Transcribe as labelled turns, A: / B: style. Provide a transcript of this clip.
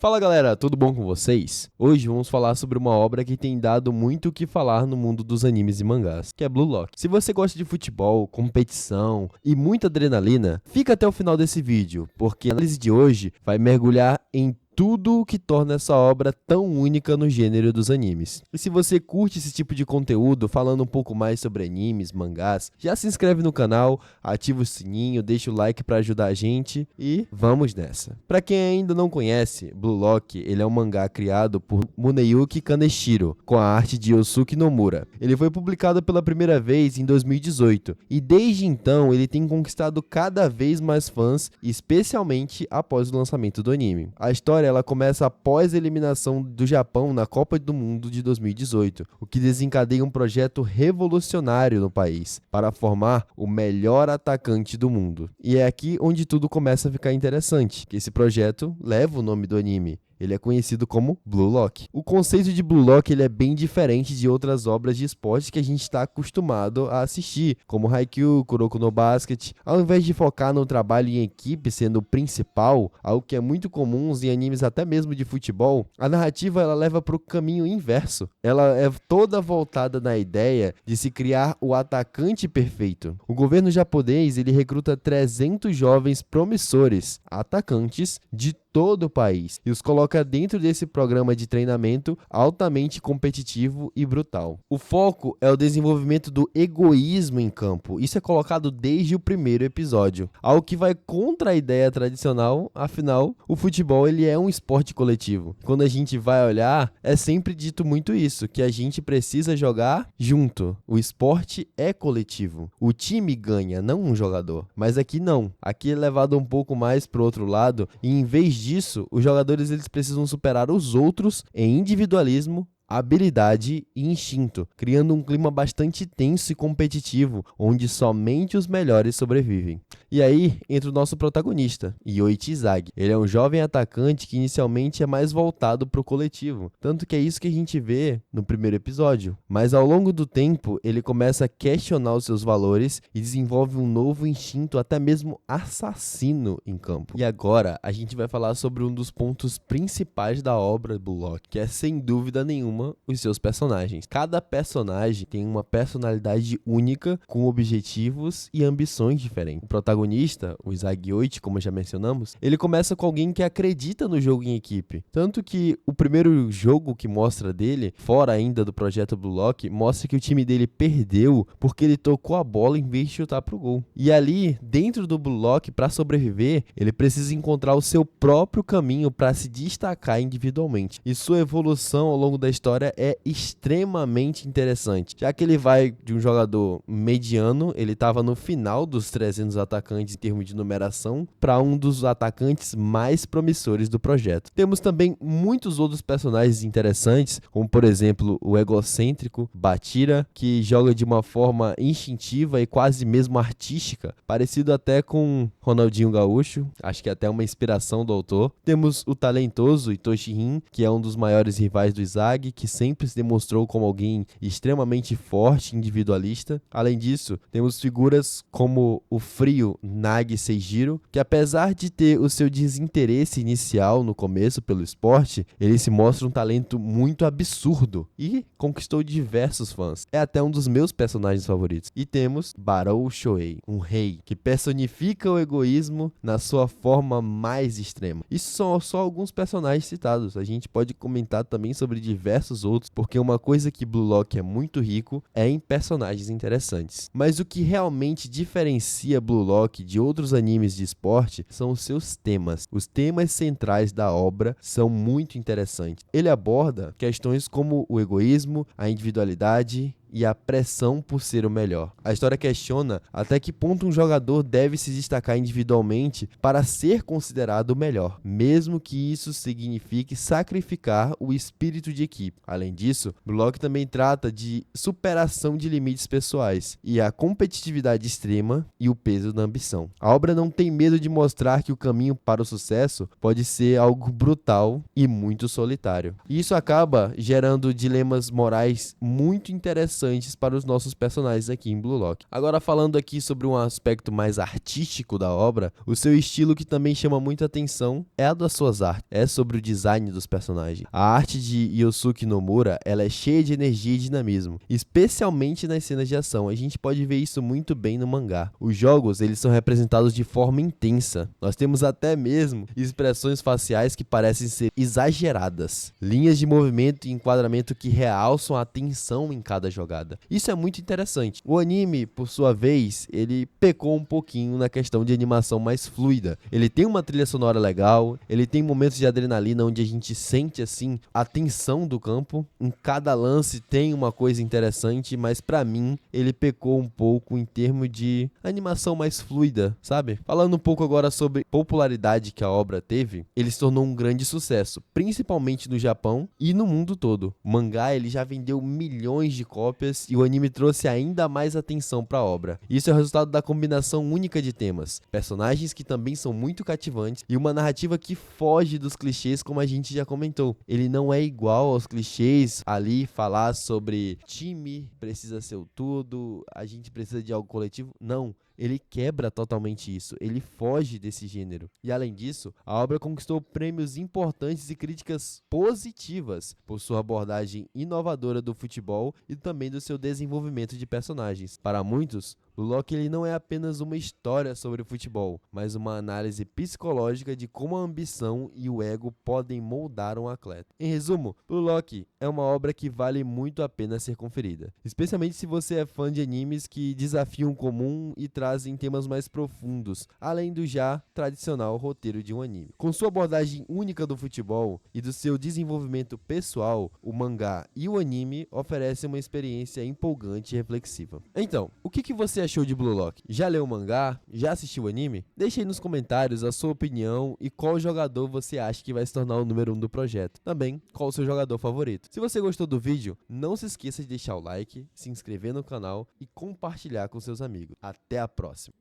A: Fala galera, tudo bom com vocês? Hoje vamos falar sobre uma obra que tem dado muito o que falar no mundo dos animes e mangás, que é Blue Lock. Se você gosta de futebol, competição e muita adrenalina, fica até o final desse vídeo, porque a análise de hoje vai mergulhar em tudo o que torna essa obra tão única no gênero dos animes. E se você curte esse tipo de conteúdo, falando um pouco mais sobre animes, mangás, já se inscreve no canal, ativa o sininho, deixa o like para ajudar a gente e vamos nessa. Para quem ainda não conhece, Blue Lock, ele é um mangá criado por Muneyuki Kaneshiro, com a arte de Yosuke Nomura. Ele foi publicado pela primeira vez em 2018 e desde então ele tem conquistado cada vez mais fãs, especialmente após o lançamento do anime. A história ela começa após a eliminação do Japão na Copa do Mundo de 2018, o que desencadeia um projeto revolucionário no país para formar o melhor atacante do mundo. E é aqui onde tudo começa a ficar interessante, que esse projeto leva o nome do anime. Ele é conhecido como Blue Lock. O conceito de Blue Lock ele é bem diferente de outras obras de esporte que a gente está acostumado a assistir, como Haikyuu, Kuroko no Basket. Ao invés de focar no trabalho em equipe sendo o principal, algo que é muito comum em animes até mesmo de futebol, a narrativa ela leva para o caminho inverso. Ela é toda voltada na ideia de se criar o atacante perfeito. O governo japonês ele recruta 300 jovens promissores, atacantes de todo o país e os coloca dentro desse programa de treinamento altamente competitivo e brutal. O foco é o desenvolvimento do egoísmo em campo. Isso é colocado desde o primeiro episódio, algo que vai contra a ideia tradicional, afinal, o futebol ele é um esporte coletivo. Quando a gente vai olhar, é sempre dito muito isso, que a gente precisa jogar junto. O esporte é coletivo. O time ganha, não um jogador. Mas aqui não. Aqui é levado um pouco mais para o outro lado e em vez disso, os jogadores eles precisam superar os outros em individualismo, habilidade e instinto, criando um clima bastante tenso e competitivo, onde somente os melhores sobrevivem. E aí entra o nosso protagonista, Yoichi Izagi. Ele é um jovem atacante que inicialmente é mais voltado para o coletivo, tanto que é isso que a gente vê no primeiro episódio. Mas ao longo do tempo, ele começa a questionar os seus valores e desenvolve um novo instinto, até mesmo assassino em campo. E agora a gente vai falar sobre um dos pontos principais da obra Blue Lock, que é sem dúvida nenhuma os seus personagens. Cada personagem tem uma personalidade única, com objetivos e ambições diferentes. O protagonista, o Izagi Yoichi, como já mencionamos, ele começa com alguém que acredita no jogo em equipe. Tanto que o primeiro jogo que mostra dele, fora ainda do projeto Blue Lock, mostra que o time dele perdeu porque ele tocou a bola em vez de chutar pro gol. E ali, dentro do Blue Lock, para sobreviver, ele precisa encontrar o seu próprio caminho para se destacar individualmente. E sua evolução ao longo da história é extremamente interessante, já que ele vai de um jogador mediano, ele estava no final dos 300 atacantes em termos de numeração, para um dos atacantes mais promissores do projeto. Temos também muitos outros personagens interessantes, como por exemplo o egocêntrico Batira, que joga de uma forma instintiva e quase mesmo artística, parecido até com Ronaldinho Gaúcho, acho que é até uma inspiração do autor. Temos o talentoso Itoshi Rin, que é um dos maiores rivais do Izagi, que sempre se demonstrou como alguém extremamente forte e individualista. Além disso, temos figuras como o frio Nagi Seijiro, que apesar de ter o seu desinteresse inicial no começo pelo esporte, ele se mostra um talento muito absurdo e conquistou diversos fãs. É até um dos meus personagens favoritos. E temos Barou Shoei, um rei, que personifica o egoísmo na sua forma mais extrema. Isso são só alguns personagens citados. A gente pode comentar também sobre diversos outros, porque uma coisa que Blue Lock é muito rico é em personagens interessantes. Mas o que realmente diferencia Blue Lock de outros animes de esporte são os seus temas. Os temas centrais da obra são muito interessantes. Ele aborda questões como o egoísmo, a individualidade e a pressão por ser o melhor. A história questiona até que ponto um jogador deve se destacar individualmente para ser considerado o melhor, mesmo que isso signifique sacrificar o espírito de equipe. Além disso, Blue Lock também trata de superação de limites pessoais e a competitividade extrema e o peso da ambição. A obra não tem medo de mostrar que o caminho para o sucesso pode ser algo brutal e muito solitário. E isso acaba gerando dilemas morais muito interessantes interessantes para os nossos personagens aqui em Blue Lock. Agora falando aqui sobre um aspecto mais artístico da obra, o seu estilo que também chama muita atenção é a das suas artes, é sobre o design dos personagens. A arte de Yosuke Nomura, ela é cheia de energia e dinamismo, especialmente nas cenas de ação. A gente pode ver isso muito bem no mangá. Os jogos, eles são representados de forma intensa. Nós temos até mesmo expressões faciais que parecem ser exageradas, linhas de movimento e enquadramento que realçam a tensão em cada jogada. Isso é muito interessante. O anime, por sua vez, ele pecou um pouquinho na questão de animação mais fluida. Ele tem uma trilha sonora legal, ele tem momentos de adrenalina onde a gente sente assim a tensão do campo. Em cada lance tem uma coisa interessante, mas pra mim ele pecou um pouco em termos de animação mais fluida, sabe? Falando um pouco agora sobre popularidade que a obra teve, ele se tornou um grande sucesso, principalmente no Japão e no mundo todo. O mangá ele já vendeu milhões de cópias e o anime trouxe ainda mais atenção para a obra. Isso é o resultado da combinação única de temas, personagens que também são muito cativantes e uma narrativa que foge dos clichês, como a gente já comentou. Ele não é igual aos clichês ali falar sobre time precisa ser o tudo, a gente precisa de algo coletivo. Não. Ele quebra totalmente isso, ele foge desse gênero. E além disso, a obra conquistou prêmios importantes e críticas positivas por sua abordagem inovadora do futebol e também do seu desenvolvimento de personagens. Para muitos, Blue Lock ele não é apenas uma história sobre o futebol, mas uma análise psicológica de como a ambição e o ego podem moldar um atleta. Em resumo, Blue Lock é uma obra que vale muito a pena ser conferida, especialmente se você é fã de animes que desafiam o comum e trazem temas mais profundos, além do já tradicional roteiro de um anime. Com sua abordagem única do futebol e do seu desenvolvimento pessoal, o mangá e o anime oferecem uma experiência empolgante e reflexiva. Então, o que você achou de Blue Lock? Já leu o mangá? Já assistiu o anime? Deixe aí nos comentários a sua opinião e qual jogador você acha que vai se tornar o número 1 do projeto. Também, qual o seu jogador favorito. Se você gostou do vídeo, não se esqueça de deixar o like, se inscrever no canal e compartilhar com seus amigos. Até a próxima!